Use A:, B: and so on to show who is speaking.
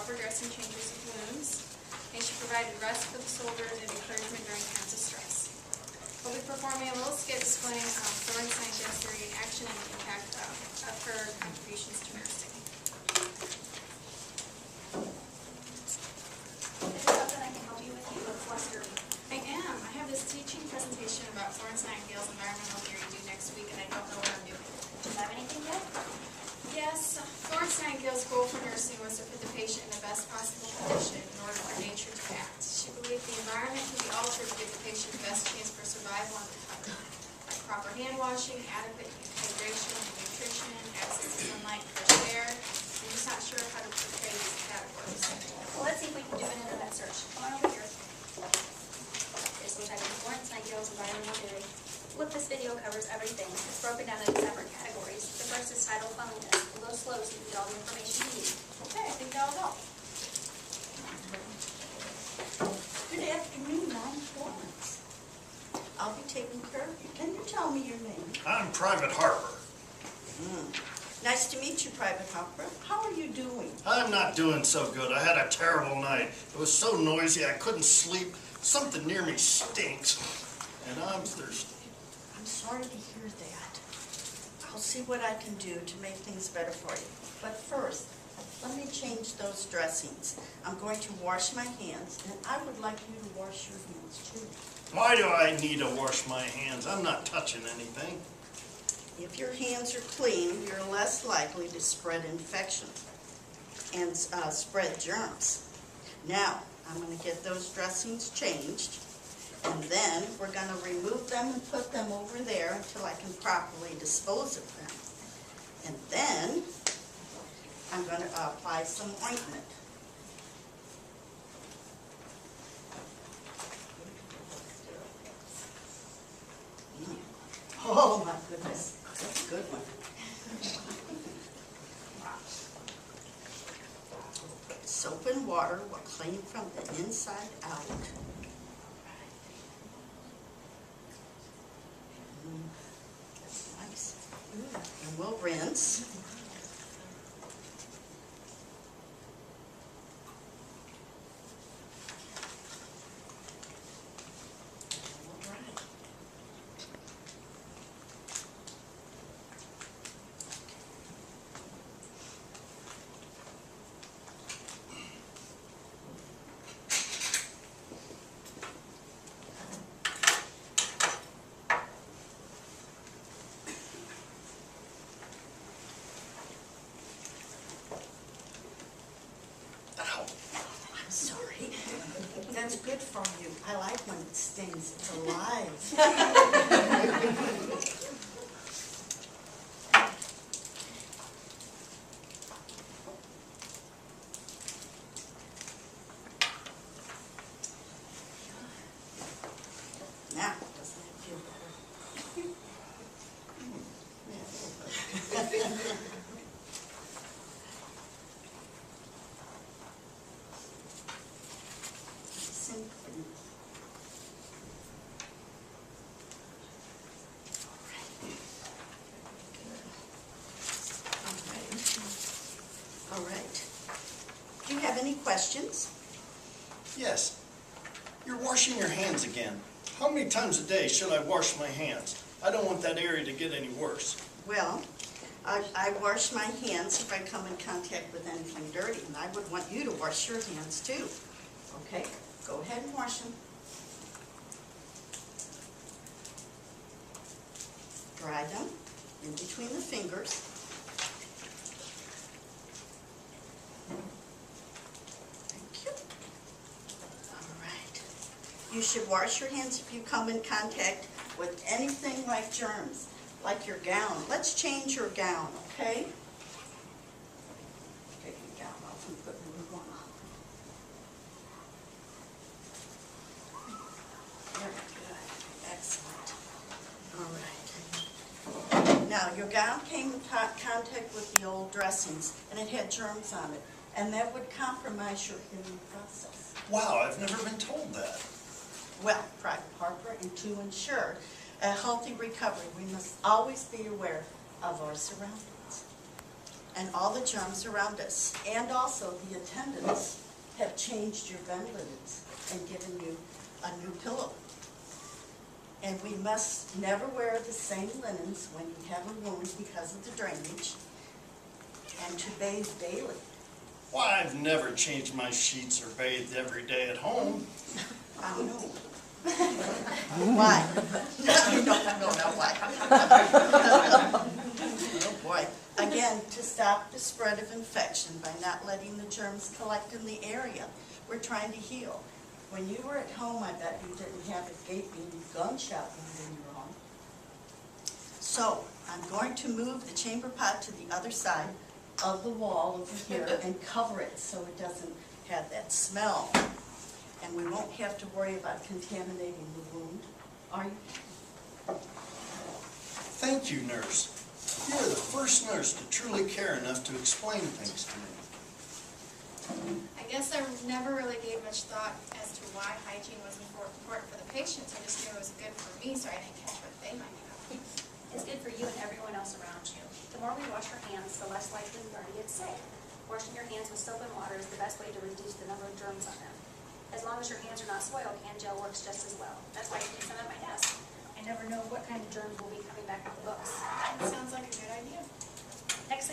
A: for dressing changes of wounds. And she provided rest for the soldiers and encouragement during times of stress. We'll be performing a little skit displaying Florence Nightingale's theory in action and the impact of her contributions to nursing.
B: Is there something I can help you with? You look flustered.
A: I am. I have this teaching presentation about Florence Nightingale's environmental theory due next week, and I don't know what I'm doing.
B: Do you have anything yet?
A: Yes, Florence Nightingale's goal for nursing was to put the patient in the best possible condition in order for nature to act. She believed the environment can be altered to give the patient the best chance for survival and recovery, like proper hand washing, adequate hydration and nutrition, access to sunlight and fresh air. I'm just not sure how to portray these categories.
B: Well, let's see if we can do an internet search. Come on over here. Okay, so we'll type in Florence Nightingale's environmental theory. Look, this video covers everything. It's broken down into separate categories. The first is titled cleanliness. We'll go slow so you can get all the information you need.
A: Okay, I think that'll help.
C: Good afternoon, I'm Florence. I'll be taking care of you. Can you tell me your name?
D: I'm Private Harper.
C: Nice to meet you, Private Harper. How are you doing?
D: I'm not doing so good. I had a terrible night. It was so noisy I couldn't sleep. Something near me stinks, and I'm thirsty.
C: I'm sorry to hear that. I'll see what I can do to make things better for you. But first, let me change those dressings. I'm going to wash my hands, and I would like you to wash your hands too.
D: Why do I need to wash my hands? I'm not touching anything.
C: If your hands are clean, you're less likely to spread infection and spread germs. Now, I'm going to get those dressings changed, and then we're going to remove them and put them over there until I can properly dispose of them. And then I'm going to apply some ointment. Oh my goodness, that's a good one. Soap and water will clean from the inside out. That's nice. And we'll rinse. I'm sorry. That's good for you. I like when it stings. It's alive. Now, doesn't that feel better? All right. Do you have any questions?
D: Yes. You're washing your hands again. How many times a day should I wash my hands? I don't want that area to get any worse.
C: Well, I wash my hands if I come in contact with anything dirty, and I would want you to wash your hands too. Okay, go ahead and wash them. Dry them in between the fingers. Thank you. All right. You should wash your hands if you come in contact with anything like germs, like your gown. Let's change your gown, okay? Take your gown off and put a new one on. Very good. Excellent. All right. Now, your gown came in contact with the old dressings, and it had germs on it, and that would compromise your healing process.
D: Wow, I've never been told that.
C: Well, Private Harper, and to ensure a healthy recovery, we must always be aware of our surroundings. and all the germs around us. And also, the attendants have changed your bed linens and given you a new pillow. And we must never wear the same linens when you have a wound because of the drainage, and to bathe daily.
D: Why, I've never changed my sheets or bathed every day at home.
C: I know. Why? You don't know why. Oh, boy. Again, to stop the spread of infection by not letting the germs collect in the area. We're trying to heal. When you were at home, I bet you didn't have a gaping gunshot wound in your home. So, I'm going to move the chamber pot to the other side of the wall over here and cover it so it doesn't have that smell. And we won't have to worry about contaminating the wound, are you?
D: Thank you, nurse. You are the first nurse to truly care enough to explain things to me.
A: I guess I never really gave much thought as to why hygiene was important for the patients. I just knew it was good for me, so I didn't catch what they might have.
B: It's good for you and everyone else around you. The more we wash our hands, the less likely we are to get sick. Washing your hands with soap and water is the best way to reduce the number of germs on them. As long as your hands are not soiled, hand gel works just as well. That's why I keep some at my desk. I never know what kind of germs will be coming back with the books.
A: That sounds like a good idea.
B: Next